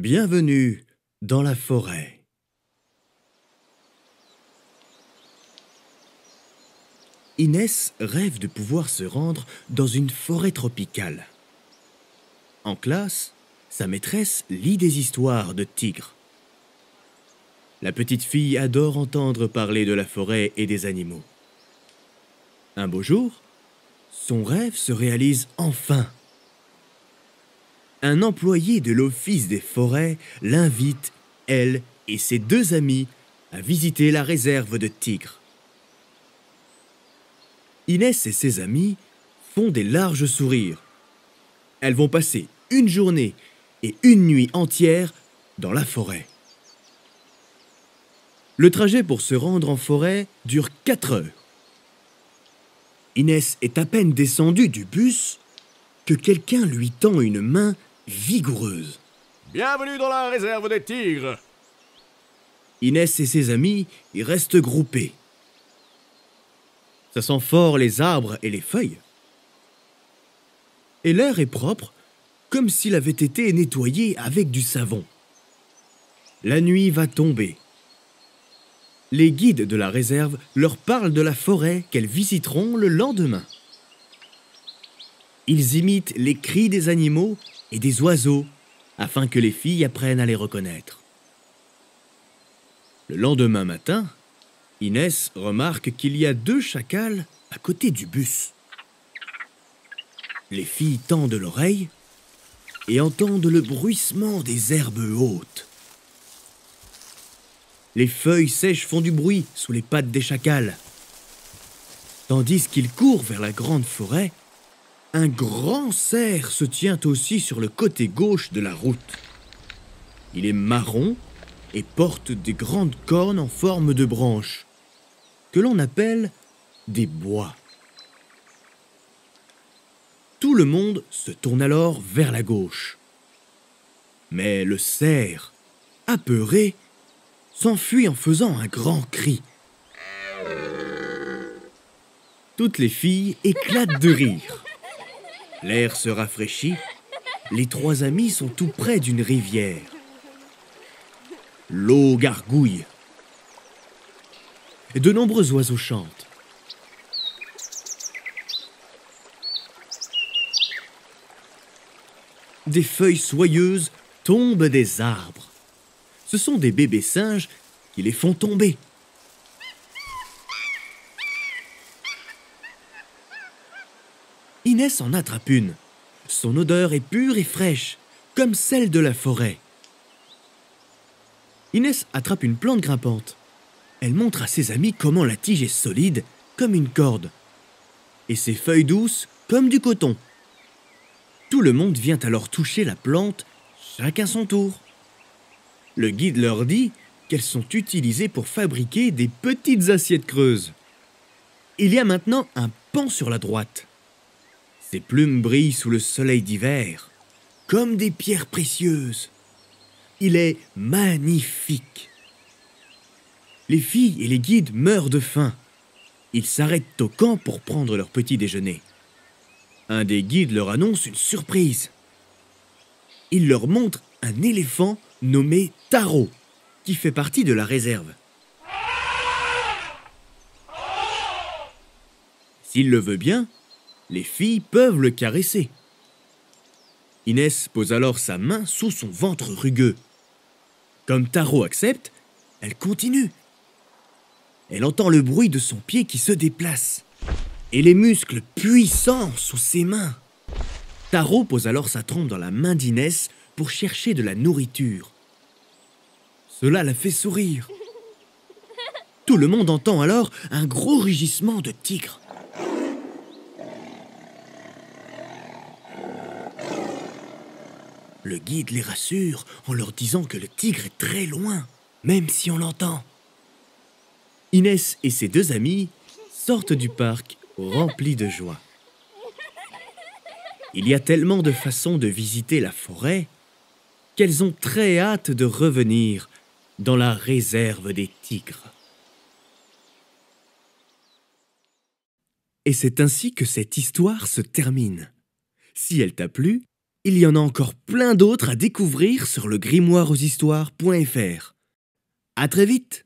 Bienvenue dans la forêt. Inès rêve de pouvoir se rendre dans une forêt tropicale. En classe, sa maîtresse lit des histoires de tigres. La petite fille adore entendre parler de la forêt et des animaux. Un beau jour, son rêve se réalise enfin. Un employé de l'Office des forêts l'invite, elle et ses deux amis, à visiter la réserve de tigres. Inès et ses amis font des larges sourires. Elles vont passer une journée et une nuit entière dans la forêt. Le trajet pour se rendre en forêt dure 4 heures. Inès est à peine descendue du bus que quelqu'un lui tend une main vigoureuse. Bienvenue dans la réserve des tigres. Inès et ses amis y restent groupés. Ça sent fort les arbres et les feuilles. Et l'air est propre, comme s'il avait été nettoyé avec du savon. La nuit va tomber. Les guides de la réserve leur parlent de la forêt qu'elles visiteront le lendemain. Ils imitent les cris des animaux et des oiseaux afin que les filles apprennent à les reconnaître. Le lendemain matin, Inès remarque qu'il y a 2 chacals à côté du bus. Les filles tendent l'oreille et entendent le bruissement des herbes hautes. Les feuilles sèches font du bruit sous les pattes des chacals. Tandis qu'ils courent vers la grande forêt, un grand cerf se tient aussi sur le côté gauche de la route. Il est marron et porte des grandes cornes en forme de branches, que l'on appelle des bois. Tout le monde se tourne alors vers la gauche. Mais le cerf, apeuré, s'enfuit en faisant un grand cri. Toutes les filles éclatent de rire. L'air se rafraîchit. Les 3 amis sont tout près d'une rivière. L'eau gargouille. Et de nombreux oiseaux chantent. Des feuilles soyeuses tombent des arbres. Ce sont des bébés singes qui les font tomber. Inès en attrape une. Son odeur est pure et fraîche, comme celle de la forêt. Inès attrape une plante grimpante. Elle montre à ses amis comment la tige est solide, comme une corde, et ses feuilles douces, comme du coton. Tout le monde vient alors toucher la plante, chacun son tour. Le guide leur dit qu'elles sont utilisées pour fabriquer des petites assiettes creuses. Il y a maintenant un paon sur la droite. Ses plumes brillent sous le soleil d'hiver, comme des pierres précieuses. Il est magnifique. Les filles et les guides meurent de faim. Ils s'arrêtent au camp pour prendre leur petit déjeuner. Un des guides leur annonce une surprise. Il leur montre un éléphant nommé Taro, qui fait partie de la réserve. S'il le veut bien, les filles peuvent le caresser. Inès pose alors sa main sous son ventre rugueux. Comme Taro accepte, elle continue. Elle entend le bruit de son pied qui se déplace et les muscles puissants sous ses mains. Taro pose alors sa trompe dans la main d'Inès pour chercher de la nourriture. Cela la fait sourire. Tout le monde entend alors un gros rugissement de tigre. Le guide les rassure en leur disant que le tigre est très loin, même si on l'entend. Inès et ses 2 amis sortent du parc remplis de joie. Il y a tellement de façons de visiter la forêt qu'elles ont très hâte de revenir dans la réserve des tigres. Et c'est ainsi que cette histoire se termine. Si elle t'a plu, Il y en a encore plein d'autres à découvrir sur le grimoireaushistoires.fr. À très vite!